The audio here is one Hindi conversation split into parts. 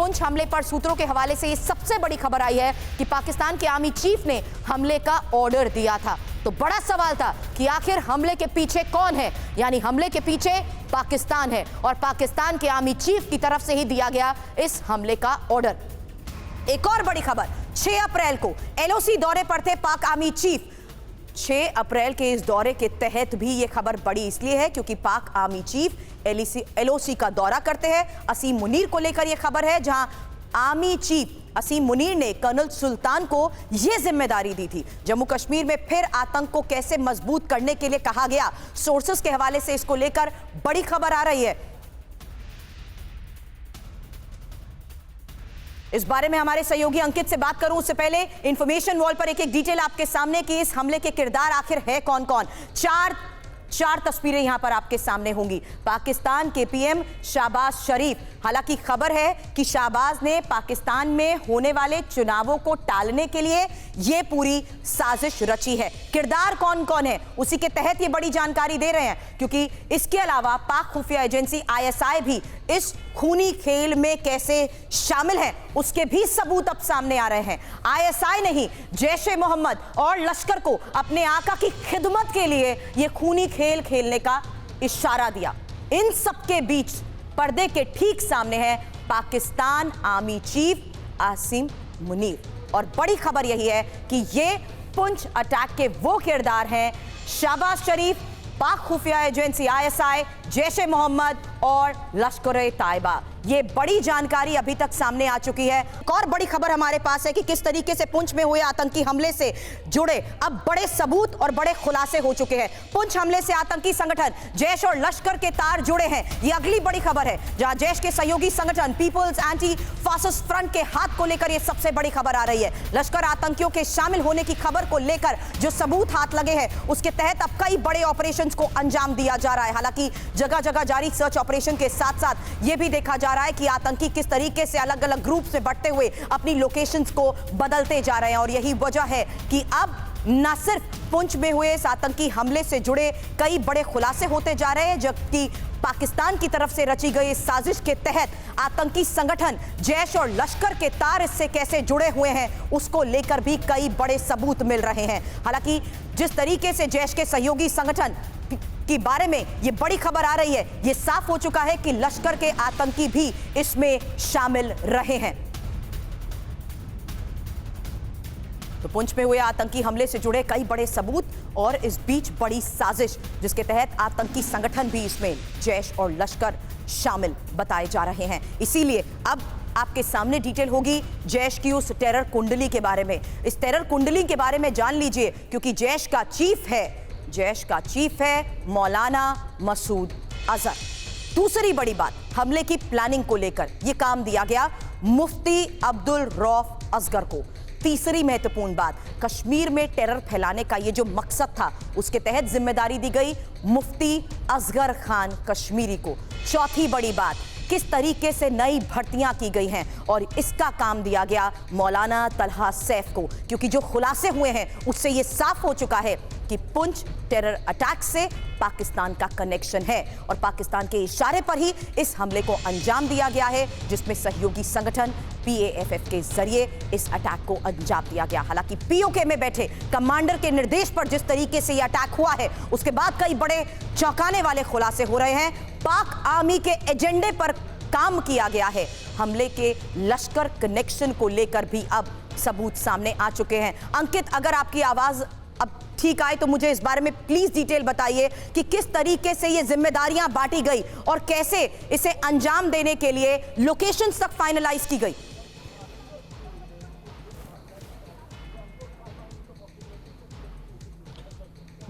पुंछ हमले पर सूत्रों के हवाले से ये सबसे बड़ी खबर आई है कि पाकिस्तान के आर्मी चीफ ने हमले का ऑर्डर दिया था। तो बड़ा सवाल था कि आखिर हमले के पीछे कौन है, यानी हमले के पीछे पाकिस्तान है और पाकिस्तान के आर्मी चीफ की तरफ से ही दिया गया इस हमले का ऑर्डर। एक और बड़ी खबर, 6 अप्रैल को एलओसी दौरे पर थे पाक आर्मी चीफ। 6 अप्रैल के इस दौरे के तहत भी यह खबर बड़ी इसलिए है क्योंकि पाक आर्मी चीफ एलओसी का दौरा करते हैं। असीम मुनीर को लेकर यह खबर है, जहां आर्मी चीफ असीम मुनीर ने कर्नल सुल्तान को यह जिम्मेदारी दी थी। जम्मू कश्मीर में फिर आतंक को कैसे मजबूत करने के लिए कहा गया, सोर्सेस के हवाले से इसको लेकर बड़ी खबर आ रही है। इस बारे में हमारे सहयोगी अंकित से बात करूं उससे पहले इंफॉर्मेशन वॉल पर एक एक डिटेल आपके सामने कि इस हमले के किरदार आखिर है कौन कौन। चार तस्वीरें यहां पर आपके सामने होंगी। पाकिस्तान के पीएम शहबाज शरीफ, हालांकि खबर है कि शहबाज ने पाकिस्तान में होने वाले चुनावों को टालने के लिए यह पूरी साजिश रची है। किरदार कौन कौन है उसी के तहत ये बड़ी जानकारी दे रहे हैं, क्योंकि इसके अलावा पाक खुफिया एजेंसी आईएसआई भी इस खूनी खेल में कैसे शामिल है उसके भी सबूत अब सामने आ रहे हैं। आईएसआई ने ही जैश-ए मोहम्मद और लश्कर को अपने आका की खिदमत के लिए यह खूनी खेल खेलने का इशारा दिया। इन सबके बीच पर्दे के ठीक सामने है पाकिस्तान आर्मी चीफ असीम मुनीर। और बड़ी खबर यही है कि ये पुंछ अटैक के वो किरदार हैं शहबाज शरीफ, पाक खुफिया एजेंसी आईएसआई, जैश-ए मोहम्मद और लश्कर-ए-तैयबा। ये बड़ी जानकारी अभी तक सामने आ चुकी है। एक और बड़ी खबर हमारे पास है कि किस तरीके से पुंछ में हुए आतंकी हमले से जुड़े अब बड़े सबूत और बड़े खुलासे हो चुके हैं। पुंछ हमले से आतंकी संगठन जैश और लश्कर के तार जुड़े हैं, ये अगली बड़ी खबर है, जहां जैश के सहयोगी संगठन पीपल्स एंटी फासिस्ट फ्रंट के हाथ को लेकर यह सबसे बड़ी खबर आ रही है। लश्कर आतंकियों के शामिल होने की खबर को लेकर जो सबूत हाथ लगे हैं उसके तहत अब कई बड़े ऑपरेशंस को अंजाम दिया जा रहा है। हालांकि जगह जगह जारी सर्च ऑपरेशन के साथ साथ यह भी देखा जा रहा है कि आतंकी किस तरीके से अलग अलग ग्रुप से बढ़ते हुए अपनी लोकेशंस को बदलते जा रहे हैं। और यही वजह है कि अब न सिर्फ पुंछ में हुए इस आतंकी हमले से जुड़े कई बड़े खुलासे होते जा रहे हैं, जबकि पाकिस्तान की तरफ से रची गई इस साजिश के तहत आतंकी संगठन जैश और लश्कर के तार इससे कैसे जुड़े हुए हैं उसको लेकर भी कई बड़े सबूत मिल रहे हैं। हालांकि जिस तरीके से जैश के सहयोगी संगठन के बारे में ये बड़ी खबर आ रही है, ये साफ हो चुका है कि लश्कर के आतंकी भी इसमें शामिल रहे हैं। तो पुंछ में हुए आतंकी हमले से जुड़े कई बड़े सबूत और इस बीच बड़ी साजिश जिसके तहत आतंकी संगठन भी इसमें जैश और लश्कर शामिल बताए जा रहे हैं। इसीलिए अब आपके सामने डिटेल होगी जैश की उस टेरर कुंडली के बारे में। इस टेरर कुंडली के बारे में जान लीजिए, क्योंकि जैश का चीफ है मौलाना मसूद अजहर। दूसरी बड़ी बात, हमले की प्लानिंग को लेकर यह काम दिया गया मुफ्ती अब्दुल रऊफ असगर को। तीसरी महत्वपूर्ण बात, कश्मीर में टेरर फैलाने का यह जो मकसद था उसके तहत जिम्मेदारी दी गई मुफ्ती असगर खान कश्मीरी को। चौथी बड़ी बात, किस तरीके से नई भर्तियां की गई हैं और इसका काम दिया गया मौलाना तलहा सैफ को, क्योंकि जो खुलासे हुए हैं उससे यह साफ हो चुका है कि पुंछ टेरर अटैक से पाकिस्तान का कनेक्शन है और पाकिस्तान के इशारे पर ही इस हमले को अंजाम दिया गया है, जिसमें सहयोगी संगठन पीएएफएफ के जरिए इस अटैक को अंजाम दिया गया। हालांकि पीओके में बैठे कमांडर के निर्देश पर जिस तरीके से यह अटैक हुआ है उसके बाद कई बड़े चौंकाने वाले खुलासे हो रहे हैं। पाक आर्मी के एजेंडे पर काम किया गया है। हमले के लश्कर कनेक्शन को लेकर भी अब सबूत सामने आ चुके हैं। अंकित, अगर आपकी आवाज अब ठीक आए तो मुझे इस बारे में प्लीज डिटेल बताइए कि किस तरीके से ये जिम्मेदारियां बांटी गई और कैसे इसे अंजाम देने के लिए लोकेशंस तक फाइनलाइज की गई।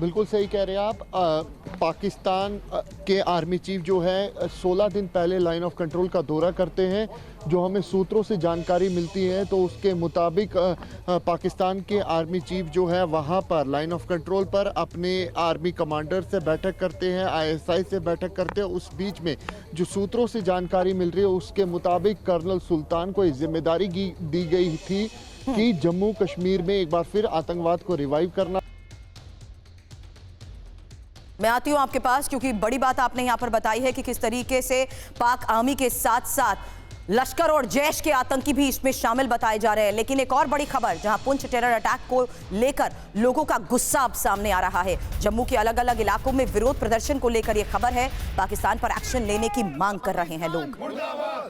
बिल्कुल सही कह रहे हैं आप। पाकिस्तान के आर्मी चीफ जो है 16 दिन पहले लाइन ऑफ कंट्रोल का दौरा करते हैं। जो हमें सूत्रों से जानकारी मिलती है तो उसके मुताबिक पाकिस्तान के आर्मी चीफ जो है वहाँ पर लाइन ऑफ कंट्रोल पर अपने आर्मी कमांडर से बैठक करते हैं, आईएसआई से बैठक करते हैं। उस बीच में जो सूत्रों से जानकारी मिल रही है उसके मुताबिक कर्नल सुल्तान को जिम्मेदारी दी गई थी कि जम्मू कश्मीर में एक बार फिर आतंकवाद को रिवाइव करना। मैं आती हूं आपके पास, क्योंकि बड़ी बात आपने यहां पर बताई है कि किस तरीके से पाक आर्मी के साथ साथ लश्कर और जैश के आतंकी भी इसमें शामिल बताए जा रहे हैं। लेकिन एक और बड़ी खबर, जहां पुंछ टेरर अटैक को लेकर लोगों का गुस्सा अब सामने आ रहा है। जम्मू के अलग अलग इलाकों में विरोध प्रदर्शन को लेकर यह खबर है। पाकिस्तान पर एक्शन लेने की मांग कर रहे हैं लोग।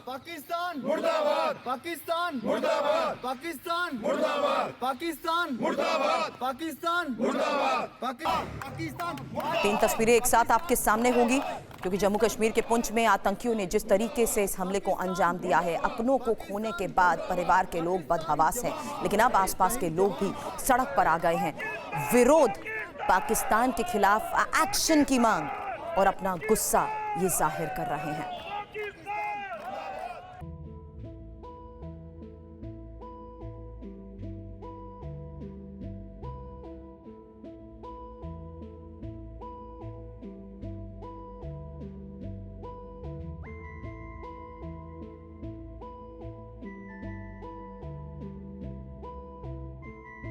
पाकिस्तान मुर्दाबाद, पाकिस्तान मुर्दाबाद, पाकिस्तान मुर्दाबाद, पाकिस्तान मुर्दाबाद, पाकिस्तान मुर्दाबाद, पाकिस्तान। 3 तस्वीरें एक साथ आपके सामने होंगी, क्योंकि जम्मू कश्मीर के पुंछ में आतंकियों ने जिस तरीके से इस हमले को अंजाम दिया है, अपनों को खोने के बाद परिवार के लोग बदहवास हैं। लेकिन अब आसपास के लोग भी सड़क पर आ गए हैं। विरोध, पाकिस्तान के खिलाफ एक्शन की मांग और अपना गुस्सा ये जाहिर कर रहे हैं।